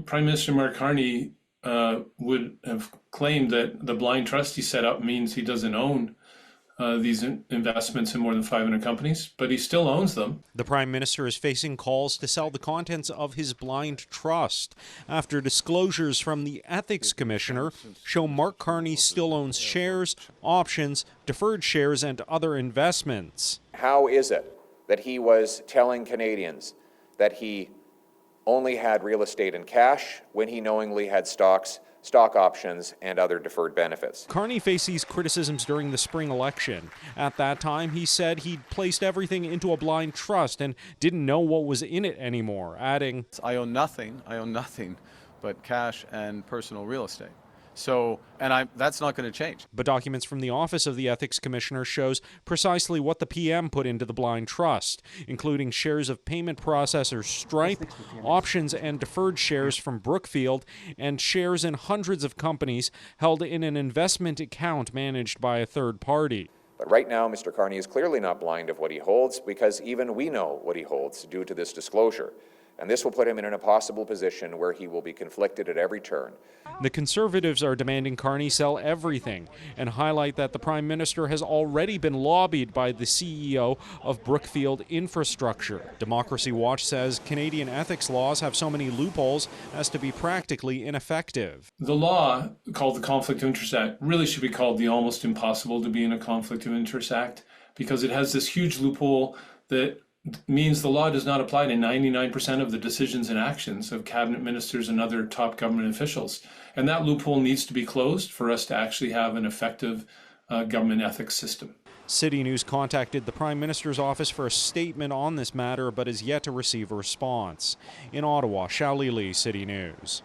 Prime Minister Mark Carney would have claimed that the blind trust he set up means he doesn't own these investments in more than 500 companies, but he still owns them. The Prime Minister is facing calls to sell the contents of his blind trust after disclosures from the Ethics Commissioner show Mark Carney still owns shares, options, deferred shares, and other investments. How is it that he was telling Canadians that he only had real estate and cash when he knowingly had stock options, and other deferred benefits? Carney faced these criticisms during the spring election. At that time, he said he'd placed everything into a blind trust and didn't know what was in it anymore, adding, I own nothing but cash and personal real estate. So, that's not going to change. But documents from the Office of the Ethics Commissioner shows precisely what the PM put into the blind trust, including shares of payment processor Stripe, options and deferred shares from Brookfield, and shares in hundreds of companies held in an investment account managed by a third party. But right now, Mr. Carney is clearly not blind of what he holds, because even we know what he holds due to this disclosure. And this will put him in an impossible position where he will be conflicted at every turn. The Conservatives are demanding Carney sell everything and highlight that the Prime Minister has already been lobbied by the CEO of Brookfield Infrastructure. Democracy Watch says Canadian ethics laws have so many loopholes as to be practically ineffective. The law, called the Conflict of Interest Act, really should be called the Almost Impossible to be in a Conflict of Interest Act, because it has this huge loophole that means the law does not apply to 99% of the decisions and actions of cabinet ministers and other top government officials. And that loophole needs to be closed for us to actually have an effective government ethics system. City News contacted the Prime Minister's office for a statement on this matter, but is yet to receive a response. In Ottawa, Xiaoli Li, City News.